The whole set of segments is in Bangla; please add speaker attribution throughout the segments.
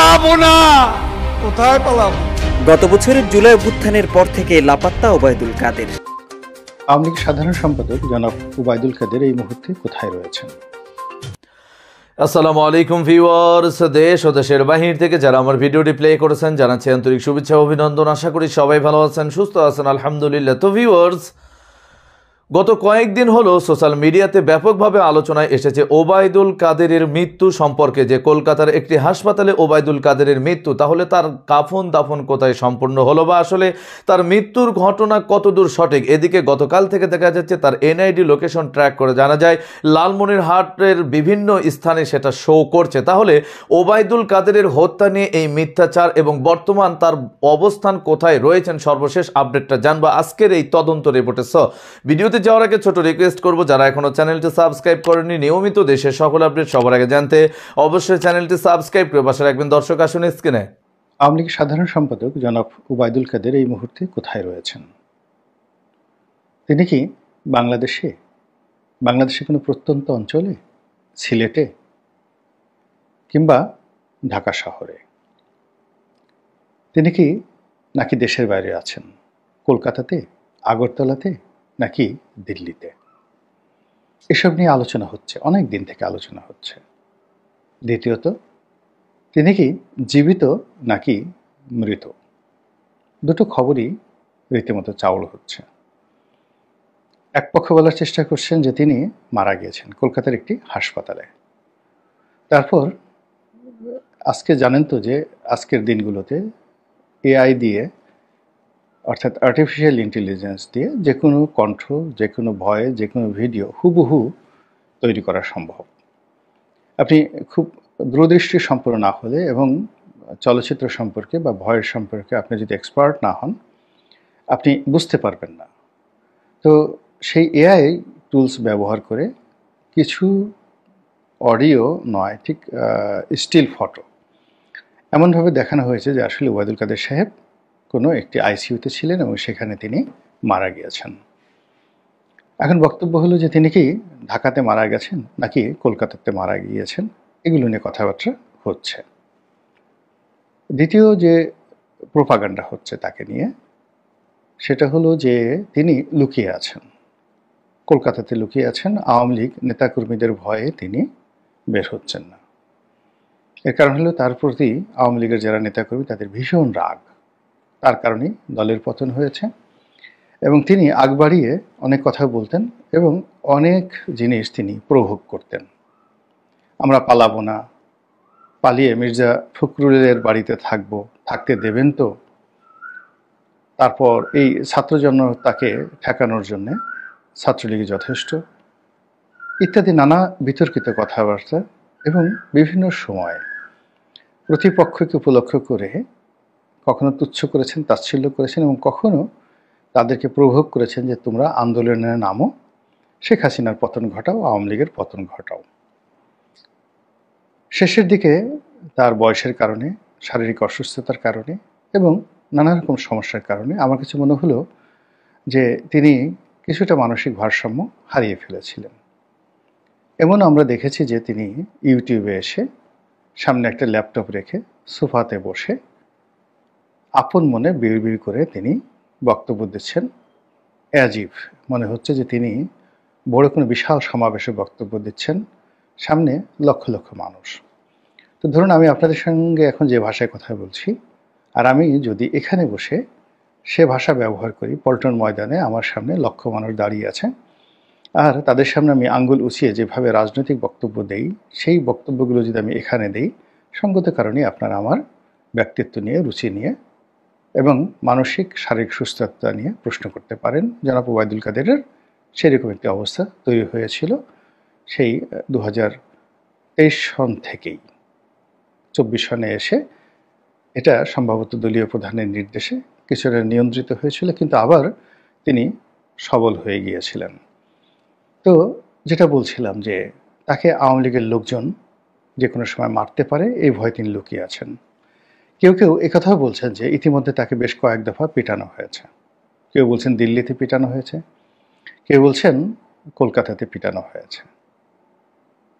Speaker 1: পালাবো না। কোথায় পালাবো?
Speaker 2: গত বছরের জুলাই অভ্যুত্থানের পর থেকে লাপাত্তা ওবায়দুল কাদের।
Speaker 3: আওয়ামী লীগ সাধারণ সম্পাদক জনাব ওবায়দুল কাদের এই মুহূর্তে কোথায় রয়েছেন?
Speaker 4: আসসালামু আলাইকুম ভিউয়ার্স, দেশ ও দেশের বাহির থেকে যারা আমার ভিডিওটি প্লে করেছেন জানাচ্ছি আন্তরিক শুভেচ্ছা ও অভিনন্দন। আশা করি সবাই ভালো আছেন, সুস্থ আছেন, আলহামদুলিল্লাহ। তো ভিউয়ার্স, গত কয়েকদিন হলো সোশ্যাল মিডিয়াতে ব্যাপকভাবে আলোচনায় এসেছে ওবায়দুল কাদেরের মৃত্যু সম্পর্কে, যে কলকাতার একটি হাসপাতালে ওবায়দুল কাদেরের মৃত্যু। তাহলে তার কাফন দাফন কোথায় সম্পূর্ণ হলো, বা আসলে তার মৃত্যুর ঘটনা কতদূর সঠিক? এদিকে গতকাল থেকে দেখা যাচ্ছে তার এনআইডি লোকেশন ট্র্যাক করে জানা যায় লালমনিরহাটের বিভিন্ন স্থানে সেটা শো করছে। তাহলে ওবায়দুল কাদেরের হত্যা নিয়ে এই মিথ্যাচার এবং বর্তমান তার অবস্থান কোথায় রয়েছেন, সর্বশেষ আপডেটটা জানবো আজকের এই তদন্ত রিপোর্টে। ভিডিওতে যাওয়ার আগে ছোট রিকোয়েস্ট করবো, যারা এখনো চ্যানেলটি সাবস্ক্রাইব করেনি, নিয়মিত দেশের সকল আপডেট সবার আগে জানতে অবশ্যই চ্যানেলটি সাবস্ক্রাইব করে পাশে রাখবেন। দর্শক আসুন স্ক্রিনে।
Speaker 3: আওয়ামী লীগ সাধারণ সম্পাদক জনাব ওবায়দুল কাদের এই মুহূর্তে কোথায় রয়েছেন? তিনি কি বাংলাদেশে কোনো প্রত্যন্ত অঞ্চলে, সিলেটে কিংবা ঢাকা শহরে? তিনি কি নাকি দেশের বাইরে আছেন, কলকাতাতে, আগরতলাতে নাকি দিল্লিতে? এসব নিয়ে আলোচনা হচ্ছে, অনেক দিন থেকে আলোচনা হচ্ছে। দ্বিতীয়ত, তিনি কি জীবিত নাকি মৃত? দুটো খবরই রীতিমতো চাউল হচ্ছে। এক পক্ষ বলার চেষ্টা করছেন যে তিনি মারা গিয়েছেন কলকাতার একটি হাসপাতালে। তারপর আজকে জানেন তো যে আজকের দিনগুলোতে এআই দিয়ে, অর্থাৎ আর্টিফিশিয়াল ইন্টেলিজেন্স দিয়ে যে কোনো কণ্ঠ, যে কোনো ভয়েস, যে কোনো ভিডিও হুবহু তৈরি করা সম্ভব। আপনি খুব দূরদৃষ্টি সম্পন্ন না হলে এবং চলচ্চিত্র সম্পর্কে বা ভয়ের সম্পর্কে আপনি যদি এক্সপার্ট না হন, আপনি বুঝতে পারবেন না। তো সেই এআই টুলস ব্যবহার করে কিছু অডিও নয়, ঠিক স্টিল ফটো এমনভাবে দেখানো হয়েছে যে আসলে ওবায়দুল কাদের সাহেব কোনো একটি আইসিইউতে ছিলেন এবং সেখানে তিনি মারা গিয়েছেন। এখন বক্তব্য হলো যে তিনি কি ঢাকাতে মারা গেছেন নাকি কলকাতাতে মারা গিয়েছেন, এগুলো নিয়ে কথাবার্তা হচ্ছে। দ্বিতীয় যে প্রোপাগান্ডা হচ্ছে তাকে নিয়ে, সেটা হলো যে তিনি লুকিয়ে আছেন, কলকাতাতে লুকিয়ে আছেন। আওয়ামী লীগ নেতাকর্মীদের ভয়ে তিনি বের হচ্ছেন না। এর কারণ হলো তার প্রতি আওয়ামী লীগের যারা নেতাকর্মী তাদের ভীষণ রাগ, তার কারণেই দলের পতন হয়েছে। এবং তিনি আগ বাড়িয়ে অনেক কথা বলতেন এবং অনেক জিনিস তিনি প্রভোগ করতেন। আমরা পালাবো না, পালিয়ে মির্জা ফখরুলের বাড়িতে থাকতে দেবেন তো? তারপর এই ছাত্র জনতাকে ঠেকানোর জন্যে ছাত্রলীগ যথেষ্ট, ইত্যাদি নানা বিতর্কিত কথাবার্তা। এবং বিভিন্ন সময় প্রতিপক্ষকে উপলক্ষ করে কখনো তুচ্ছ করেছেন, তাচ্ছিল্য করেছেন এবং কখনো তাদেরকে প্রভোগ করেছেন যে তোমরা আন্দোলনের নামও, শেখ হাসিনার পতন ঘটাও, আওয়ামী লীগের পতন ঘটাও। শেষের দিকে তার বয়সের কারণে, শারীরিক অসুস্থতার কারণে এবং নানা রকম সমস্যার কারণে আমার কাছে মনে হলো যে তিনি কিছুটা মানসিক ভারসাম্য হারিয়ে ফেলেছিলেন। এমন আমরা দেখেছি যে তিনি ইউটিউবে এসে সামনে একটা ল্যাপটপ রেখে সোফাতে বসে আপন মনে বিড়বিড় করে তিনি বক্তব্য দিচ্ছেন। অ্যাজিভ মনে হচ্ছে যে তিনি বড় কোনো বিশাল সমাবেশে বক্তব্য দিচ্ছেন, সামনে লক্ষ লক্ষ মানুষ। তো ধরুন আমি আপনাদের সঙ্গে এখন যে ভাষায় কথা বলছি, আর আমি যদি এখানে বসে সে ভাষা ব্যবহার করি, পল্টন ময়দানে আমার সামনে লক্ষ মানুষ দাঁড়িয়ে আছে, আর তাদের সামনে আমি আঙ্গুল উঁচিয়ে যেভাবে রাজনৈতিক বক্তব্য দেই, সেই বক্তব্যগুলো যদি আমি এখানে দেই, সঙ্গত কারণে আপনারা আমার ব্যক্তিত্ব নিয়ে, রুচি নিয়ে এবং মানসিক শারীরিক সুস্থতা নিয়ে প্রশ্ন করতে পারেন। জনাব ওবায়দুল কাদেরের সেরকম একটি অবস্থা তৈরি হয়েছিল সেই 2023 সন থেকেই। 24 সনে এসে এটা সম্ভবত দলীয় প্রধানের নির্দেশে কিছুটা নিয়ন্ত্রিত হয়েছিল, কিন্তু আবার তিনি সবল হয়ে গিয়েছিলেন। তো যেটা বলছিলাম যে তাকে আওয়ামী লীগের লোকজন যে কোনো সময় মারতে পারে, এই ভয়ে তিনি লুকিয়ে আছেন। কেউ কেউ একথাও বলছেন যে ইতিমধ্যে তাকে বেশ কয়েক দফা পিটানো হয়েছে। কেউ বলছেন দিল্লিতে পিটানো হয়েছে, কেউ বলছেন কলকাতাতে পিটানো হয়েছে।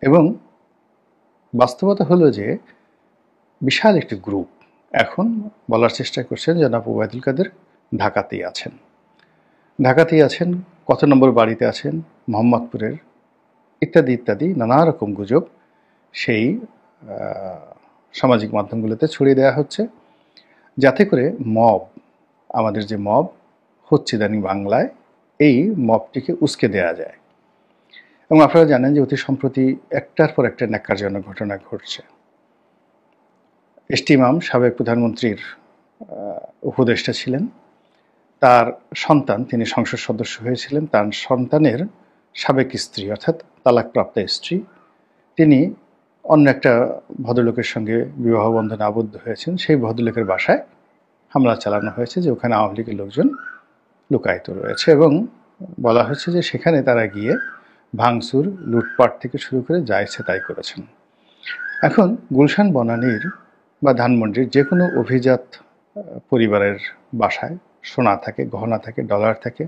Speaker 3: এবং বাস্তবতা হলো যে বিশাল একটি গ্রুপ এখন বলার চেষ্টা করছেন জনাব ওবায়দুল কাদের ঢাকাতেই আছেন। ঢাকাতেই আছেন, কত নম্বর বাড়িতে আছেন, মোহাম্মদপুরের, ইত্যাদি ইত্যাদি নানা রকম গুজব সেই সামাজিক মাধ্যমগুলোতে ছড়িয়ে দেওয়া হচ্ছে, যাতে করে মব, আমাদের যে মব হচ্ছে ইদানিং বাংলায়, এই মবটিকে উস্কে দেওয়া যায়। এবং আপনারা জানেন যে অতি সম্প্রতি একটার পর একটা ন্যাক্কারজনক ঘটনা ঘটছে। এসটি ইমাম সাবেক প্রধানমন্ত্রীর উপদেষ্টা ছিলেন, তার সন্তান, তিনি সংসদ সদস্য হয়েছিলেন, তার সন্তানের সাবেক স্ত্রী অর্থাৎ তালাকপ্রাপ্ত স্ত্রী, তিনি অন্য একটা ভদ্রলোকের সঙ্গে বিবাহ বন্ধনে আবদ্ধ হয়েছেন। সেই ভদ্রলোকের বাসায় হামলা চালানো হয়েছে, যে ওখানে আওয়ামী লীগের লোকজন লুকায়িত রয়েছে, এবং বলা হচ্ছে যে সেখানে তারা গিয়ে ভাঙচুর, লুটপাট থেকে শুরু করে যা ইচ্ছে তাই করেছেন। এখন গুলশান বনানীর বা ধানমন্ডির যে কোনো অভিজাত পরিবারের বাসায় সোনা থাকে, গহনা থাকে, ডলার থাকে,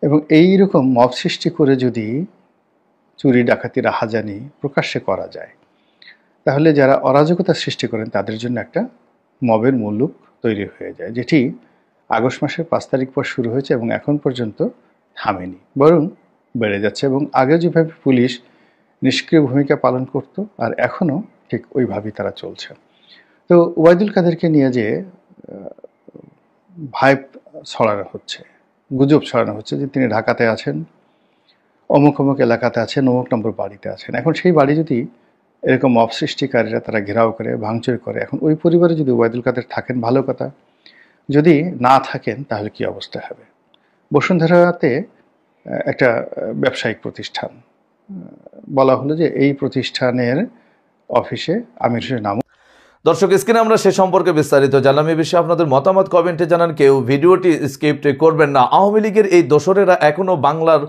Speaker 3: এবং এই রকম মব সৃষ্টি করে যদি চুরি ডাকাতি রাহাজানি প্রকাশ্যে করা যায়, তাহলে যারা অরাজকতা সৃষ্টি করেন তাদের জন্য একটা মবের মুলুক তৈরি হয়ে যায়, যেটি আগস্ট মাসের 5 তারিখ পর শুরু হয়েছে এবং এখন পর্যন্ত থামেনি, বরং বেড়ে যাচ্ছে। এবং আগে যেভাবে পুলিশ নিষ্ক্রিয় ভূমিকা পালন করত, আর এখনও ঠিক ওইভাবেই তারা চলছে। তো ওবায়দুল কাদেরকে নিয়ে যে ভাইব ছড়ানো হচ্ছে, গুজব ছড়ানো হচ্ছে যে তিনি ঢাকাতে আছেন, অমুক অমুক এলাকাতে আছেন, অমুক নম্বর বাড়িতে আছেন। এখন সেই বাড়ি যদি এরকম মব সৃষ্টিকারীরা তারা ঘেরাও করে, ভাঙচুর করে, এখন ওই পরিবারে যদি ওবায়দুল কাদের থাকেন ভালো কথা, যদি না থাকেন তাহলে কি অবস্থা হবে? বসুন্ধরাতে একটা ব্যবসায়িক প্রতিষ্ঠান, বলা হলো যে এই প্রতিষ্ঠানের অফিসে আমির হোসেন নাম।
Speaker 4: দর্শক, স্ক্রিনে আমরা সে সম্পর্কে বিস্তারিত জানলাম। এই বিষয়ে আপনাদের মতামত কমেন্টে জানান, কেউ ভিডিওটি স্কিপ করবেন না। আওয়ামী লীগের এই দোসরেরা এখনও বাংলার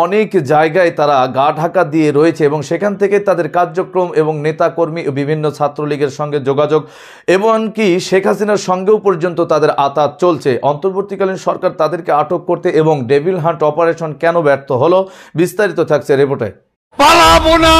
Speaker 4: অনেক জায়গায় তারা গা ঢাকা দিয়ে রয়েছে এবং সেখান থেকে তাদের কার্যক্রম এবং নেতাকর্মী বিভিন্ন ছাত্রলীগের সঙ্গে যোগাযোগ, এমনকি শেখ হাসিনার সঙ্গেও পর্যন্ত তাদের আতাত চলছে। অন্তর্বর্তীকালীন সরকার তাদেরকে আটক করতে এবং ডেভিল হান্ট অপারেশন কেন ব্যর্থ হলো, বিস্তারিত থাকছে রিপোর্টে।
Speaker 1: পালাবো না,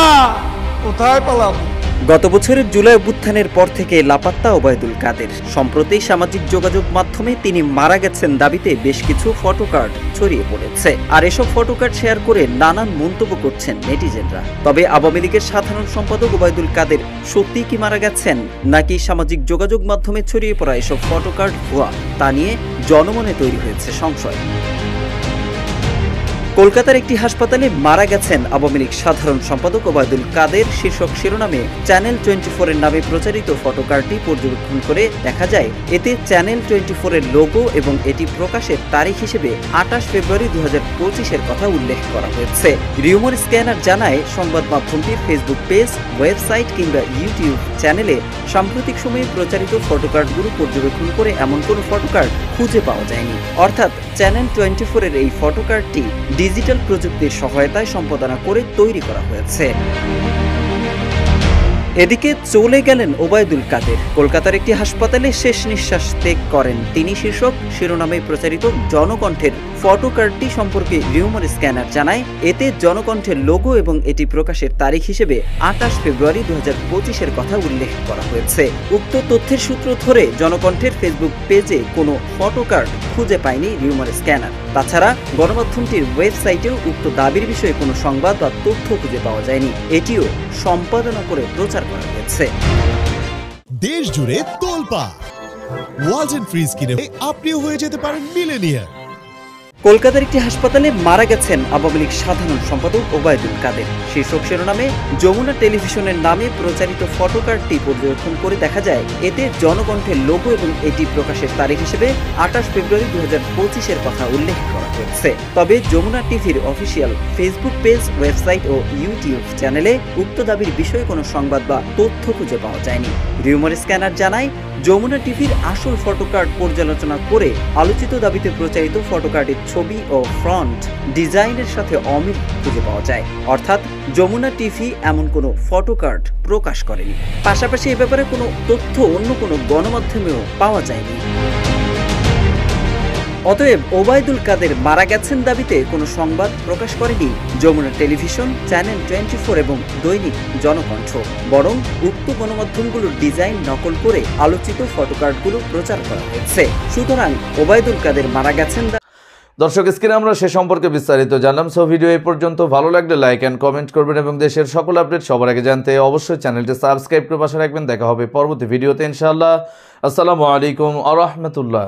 Speaker 1: কোথায় পালাবো?
Speaker 2: গত বছরের জুলাই অভ্যুত্থানের পর থেকে লাপাত্তা ওবায়দুল কাদের। সম্প্রতি সামাজিক যোগাযোগ মাধ্যমে তিনি মারা গেছেন দাবিতে বেশ কিছু ফটোকার্ড ছড়িয়ে পড়েছে, আর এসব ফটোকার্ড শেয়ার করে নানান মন্তব্য করছেন নেটিজেনরা। তবে আওয়ামী লীগের সাধারণ সম্পাদক ওবায়দুল কাদের সত্যিই কি মারা গেছেন, নাকি সামাজিক যোগাযোগ মাধ্যমে ছড়িয়ে পড়া এসব ফটোকার্ড ভুয়া, তা নিয়ে জনমনে তৈরি হয়েছে সংশয়। কলকাতার একটি হাসপাতালে মারা গেছেন আওয়ামী লীগ সাধারণ সম্পাদক ওবায়দুল কাদের শীর্ষক শিরোনামে চ্যানেল 24 এর নামে প্রচারিত ফটোকার্ডটি পর্যবেক্ষণ করে দেখা যায়, এতে চ্যানেল 24 এর লোগো এবং এটি প্রকাশের তারিখ হিসেবে 28 ফেব্রুয়ারি 2025 এর কথা উল্লেখ করা হয়েছে। রিউমার স্ক্যানার জানায়, সংবাদ মাধ্যমটির ফেসবুক পেজ, ওয়েবসাইট কিংবা ইউটিউব চ্যানেলে সাম্প্রতিক সময়ে প্রচারিত ফটোকার্ডগুলো পর্যবেক্ষণ করে এমন কোনো ফটোকার্ড খুঁজে পাওয়া যায়নি। অর্থাৎ চ্যানেল 24 এর এই ফটোকার্ডটি ডিজিটাল প্রযুক্তির সহায়তায় সম্পাদনা করে তৈরি করা হয়েছে। এদিকে চলে গেলেন ওবায়দুল কাদের। কলকাতার একটি হাসপাতালে শেষ নিঃশ্বাস ত্যাগ করেন তিনি শীর্ষক শিরোনামে প্রচারিত জনকণ্ঠের ফটোকার্ডটি সম্পর্কে রিউমার স্ক্যানার জানায়, এতে জনকণ্ঠের লোগো এবং এটি প্রকাশের তারিখ হিসেবে 28 ফেব্রুয়ারি 2025 এর কথা উল্লেখ করা হয়েছে। উক্ত তথ্যের সূত্র ধরে জনকণ্ঠের ফেসবুক পেজে কোনো ফটোকার্ড খুঁজে পায়নি রিউমার স্ক্যানার। তাছাড়া গণমাধ্যমটির ওয়েবসাইটেও উক্ত দাবির বিষয়ে কোনো সংবাদ বা তথ্য খুঁজে পাওয়া যায়নি, এটিও সম্পাদনা করে প্রচার করা হয়েছে।
Speaker 5: দেশ জুড়ে তোলপাড় ওয়ালটন ফ্রিজ কিনে আপনিও হয়ে যেতে পারেন মিলেনিয়ার।
Speaker 2: কলকাতার একটি হাসপাতালে মারা গেছেন আওয়ামী লীগ সাধারণ সম্পাদক ওবায়দুল কাদের শীর্ষক শিরোনামে যমুনা টেলিভিশনের নামে প্রচারিত ফটোকার্ডটি পর্যবেক্ষণ করে দেখা যায়, এতে জনকণ্ঠের লোগো এবং এটি প্রকাশের তারিখ হিসেবে 28 ফেব্রুয়ারি 2025 এর কথা উল্লেখ করা হয়েছে। তবে যমুনা টিভির অফিসিয়াল ফেসবুক পেজ, ওয়েবসাইট ও ইউটিউব চ্যানেলে উক্ত দাবির বিষয়ে কোনো সংবাদ বা তথ্য খুঁজে পাওয়া যায়নি। রিউমার স্ক্যানার জানায়, যমুনা টিভির আসল ফটোকার্ড পর্যালোচনা করে আলোচিত দাবিতে প্রচারিত ফটোকার্ডের ছবি ও ফ্রন্ট ডিজাইনের সাথে অমিল খুঁজে পাওয়া যায়। অর্থাৎ যমুনা টিভি এমন কোনো ফটোকার্ড প্রকাশ করেনি। পাশাপাশি এ ব্যাপারে কোনো তথ্য অন্য কোনো গণমাধ্যমেও পাওয়া যায়নি। অতএব ওবায়দুল কাদের মারা গেছেন দাবিতে কোনো সংবাদ প্রকাশ করেনি যমুনা টেলিভিশন, চ্যানেল 24 এবং দৈনিক জনকণ্ঠ। বরং উক্ত গণমাধ্যমগুলোর ডিজাইন নকল করে আলোচিত ফটোকার্ডগুলো প্রচার করা হয়েছে। সুতরাং ওবায়দুল কাদের মারা গেছেন।
Speaker 4: দর্শক, স্ক্রিনে আমরা সে সম্পর্কে বিস্তারিত জানলাম। সো ভিডিও এই পর্যন্ত। ভালো লাগলে লাইক অ্যান্ড কমেন্ট করবেন এবং দেশের সকল আপডেট সবার আগে জানতে অবশ্যই চ্যানেলটি সাবস্ক্রাইব করে পাশে রাখবেন। দেখা হবে পরবর্তী ভিডিওতে ইনশাআল্লাহ। আসসালামু আলাইকুম ওয়া রাহমাতুল্লাহ।